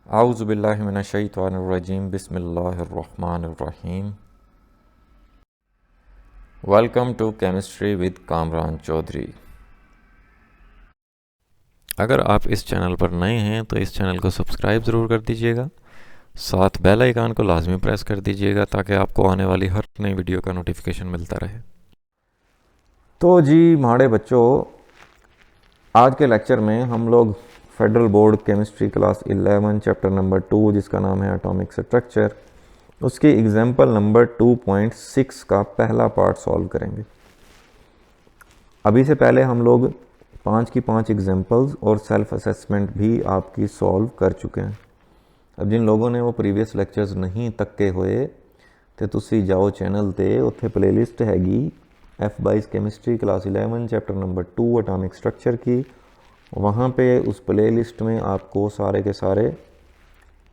आऊज़ु बिल्लाहि मिनश्शैतानिर्रजीम बिस्मिल्लाहिर्रहमानिर्रहीम। Welcome to chemistry with Kamran Chaudhry. अगर आप इस चैनल पर नए हैं तो इस चैनल को सब्सक्राइब ज़रूर कर दीजिएगा, साथ बेल आइकन को लाजमी प्रेस कर दीजिएगा ताकि आपको आने वाली हर नई वीडियो का नोटिफिकेशन मिलता रहे। तो जी माड़े बच्चों, आज के लेक्चर में हम लोग federal board chemistry class 11 chapter number 2 जिसका नाम है एटॉमिक स्ट्रक्चर, उसकी एग्जाम्पल नंबर 2.6 का पहला पार्ट सॉल्व करेंगे। अभी से पहले हम लोग 5 की 5 एग्जाम्पल्स और सेल्फ असेसमेंट भी आपकी सॉल्व कर चुके हैं। अब जिन लोगों ने वो प्रीवियस लेक्चर्स नहीं तक्के हुए तो तुसी जाओ चैनल ते, उत्थे प्लेलिस्ट हैगी F22 chemistry class 11 chapter number 2 atomic structure की। वहाँ पे उस प्लेलिस्ट में आपको सारे के सारे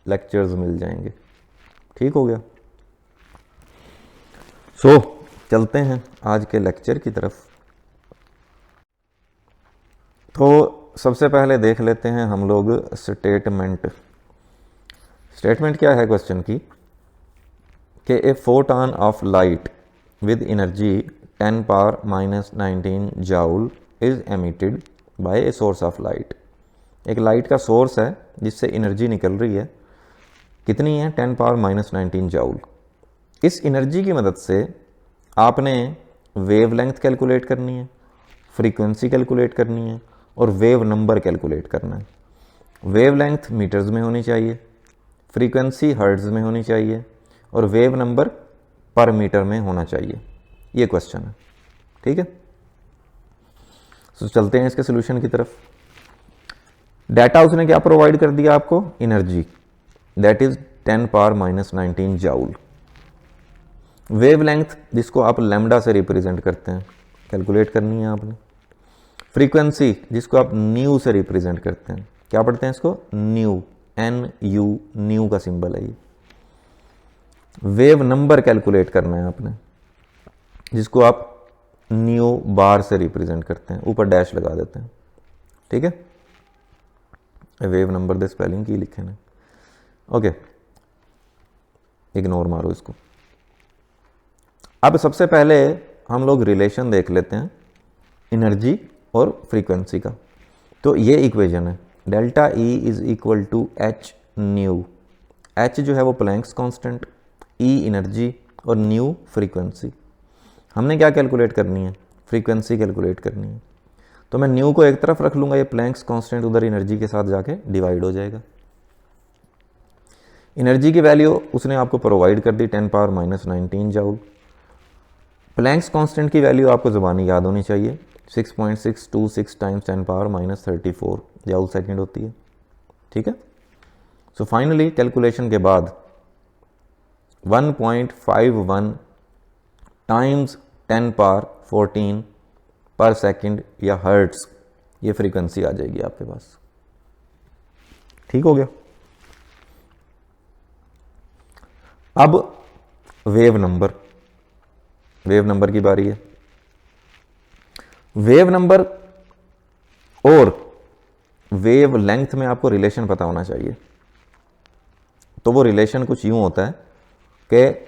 लेक्चर्स मिल जाएंगे। ठीक हो गया। सो चलते हैं आज के लेक्चर की तरफ। तो सबसे पहले देख लेते हैं हम लोग स्टेटमेंट क्या है क्वेश्चन की, कि a photon of light with energy 10 power -19 joule is emitted by a source of light. एक लाइट का सोर्स है जिससे एनर्जी निकल रही है, कितनी है? 10 पावर -19 जाउल। इस एनर्जी की मदद से आपने वेव लेंथ कैलकुलेट करनी है, फ्रीक्वेंसी कैलकुलेट करनी है और वेव नंबर कैलकुलेट करना है। वेव लेंथ मीटर्स में होनी चाहिए, फ्रीक्वेंसी हर्ट्ज में होनी चाहिए और वेव नंबर पर मीटर में होना चाहिए। ये क्वेश्चन है। ठीक है, तो चलते हैं इसके सोल्यूशन की तरफ। डाटा उसने क्या प्रोवाइड कर दिया आपको? Energy, that is 10 power -19 joule. Wave length जिसको आप लैम्डा से रिप्रेजेंट करते हैं, कैलकुलेट करनी है आपने। फ्रीक्वेंसी जिसको आप न्यू से रिप्रेजेंट करते हैं, क्या पढ़ते हैं इसको? न्यू, NU, न्यू का सिंबल है ये। वेव नंबर कैलकुलेट करना है आपने, जिसको आप न्यू बार से रिप्रेजेंट करते हैं, ऊपर डैश लगा देते हैं। ठीक है, वेव नंबर दे स्पेलिंग की लिखे ने, ओके, इग्नोर मारो इसको। अब सबसे पहले हम लोग रिलेशन देख लेते हैं एनर्जी और फ्रीक्वेंसी का। तो ये इक्वेशन है, delta E is equal to H nu. H जो है वो प्लैंक्स कांस्टेंट, E एनर्जी और न्यू फ्रीक्वेंसी। हमने क्या कैलकुलेट करनी है? फ्रीक्वेंसी कैलकुलेट करनी है। तो मैं न्यू को एक तरफ रख लूँगा, ये प्लैंक्स कांस्टेंट उधर एनर्जी के साथ जाके डिवाइड हो जाएगा। एनर्जी की वैल्यू उसने आपको प्रोवाइड कर दी 10 पावर -19 जाउल। प्लैंक्स कांस्टेंट की वैल्यू आपको ज़बानी याद होनी चाहिए, 6.626 टाइम्स 10 पावर -34 जाउल सेकेंड होती है। ठीक है, सो फाइनली कैलकुलेशन के बाद 1.51 टाइम्स 10 पावर 14 पर सेकंड या हर्ट्स, ये फ्रीक्वेंसी आ जाएगी आपके पास। ठीक हो गया। अब वेव नंबर की बारी है। वेव नंबर और वेव लेंथ में आपको रिलेशन पता होना चाहिए। तो वो रिलेशन कुछ यूं होता है कि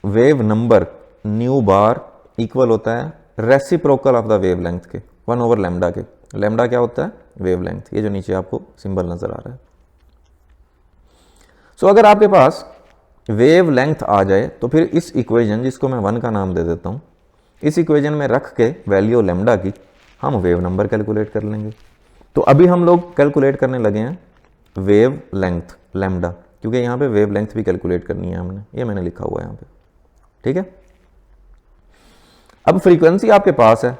वेव नंबर न्यू बार इक्वल होता है reciprocal of the wave length के 1 over लैम्डा के। लैम्डा क्या होता है? Wave length. ये जो नीचे आपको सिंबल नजर आ रहा है। सो अगर आपके पास वेव लेंथ आ जाए तो फिर इस इक्वेशन, जिसको मैं 1 का नाम दे देता हूं, इस इक्वेशन में रख के वैल्यू लैम्डा की हम वेव नंबर कैलकुलेट कर लेंगे। तो अभी हम लोग कैलकुलेट करने लगे हैं वेव लेंथ लैम्डा, क्योंकि यहाँ पे वेव लेंथ भी कैलकुलेट करनी है हमने, ये मैंने लिखा हुआ है यहाँ पे। ठीक है, अब फ्रीक्वेंसी आपके पास है,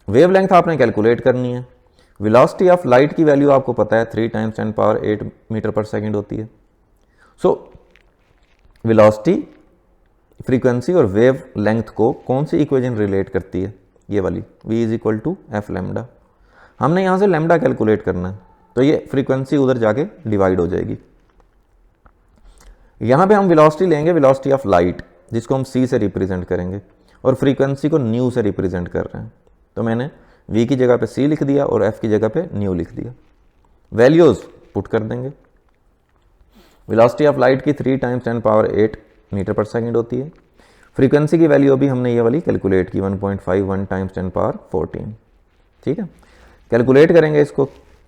वेव लेंथ आपने कैलकुलेट करनी है। वेलोसिटी ऑफ लाइट की वैल्यू आपको पता है 3 टाइम्स 10 पावर 8 मीटर पर सेकंड होती है। सो वेलोसिटी, फ्रीक्वेंसी और वेव लेंथ को कौन सी इक्वेशन रिलेट करती है? ये वाली, V is equal to F lambda. हमने यहां से लैम्डा कैलकुलेट करना है, तो ये फ्रीक्वेंसी उधर जाके डिवाइड हो जाएगी। यहां पे हम वेलोसिटी लेंगे, वेलोसिटी ऑफ लाइट, जिसको हम C से रिप्रेजेंट करेंगे, और फ्रीक्वेंसी को न्यू से रिप्रेजेंट कर रहे हैं। तो मैंने V की जगह पे C लिख दिया और F की जगह पे न्यू लिख दिया। वैल्यूज़ पुट कर देंगे। वेलोसिटी ऑफ लाइट की 3 × 10⁸ मीटर पर सेकंड होती है। फ्रीक्वेंसी की वैल्यू अभी हमने ये वाली कैलकुलेट की 1.51 × 10⁻14। ठीक है, कैलकुलेट करेंगे इसको,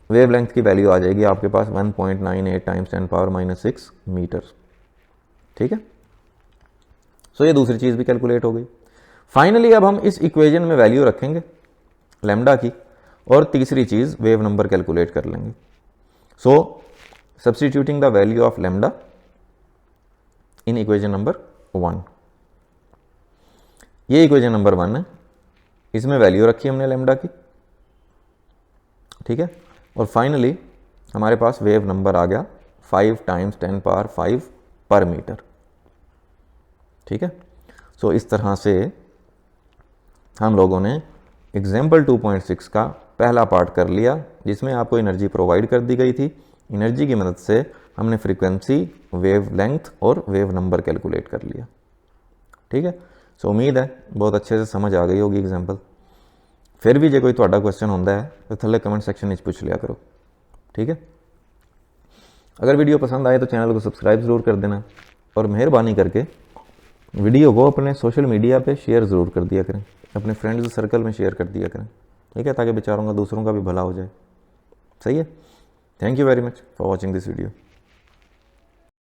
वेवलेंथ की वैल्यू आ जाएगी आपके पास 1.98 × 10⁻6 मीटर। ठीक है, सो ये दूसरी चीज़ भी कैलकुलेट हो गई। फाइनली अब हम इस इक्वेशन में वैल्यू रखेंगे लैम्डा की और तीसरी चीज़ वेव नंबर कैलकुलेट कर लेंगे। So substituting the value of lambda in equation number 1, ये इक्वेशन नंबर 1 है, इसमें वैल्यू रखी हमने लैम्डा की। ठीक है, और फाइनली हमारे पास वेव नंबर आ गया 5 × 10⁵ पर मीटर। ठीक है, सो इस तरह से हम लोगों ने एग्जाम्पल 2.6 का पहला पार्ट कर लिया, जिसमें आपको एनर्जी प्रोवाइड कर दी गई थी। एनर्जी की मदद से हमने फ्रीक्वेंसी, वेव लेंथ और वेव नंबर कैलकुलेट कर लिया। ठीक है, सो उम्मीद है बहुत अच्छे से समझ आ गई होगी एग्जाम्पल। फिर भी जो कोई ਤੁਹਾਡਾ क्वेश्चन होता है तो थले कमेंट सेक्शन में पूछ लिया करो। ठीक है, अगर वीडियो पसंद आए तो चैनल को सब्सक्राइब ज़रूर कर देना और मेहरबानी करके वीडियो को अपने सोशल मीडिया पे शेयर ज़रूर कर दिया करें, अपने फ्रेंड्स सर्कल में शेयर कर दिया करें। ठीक है, ताकि बेचारों का, दूसरों का भी भला हो जाए। सही है, thank you very much for watching this video.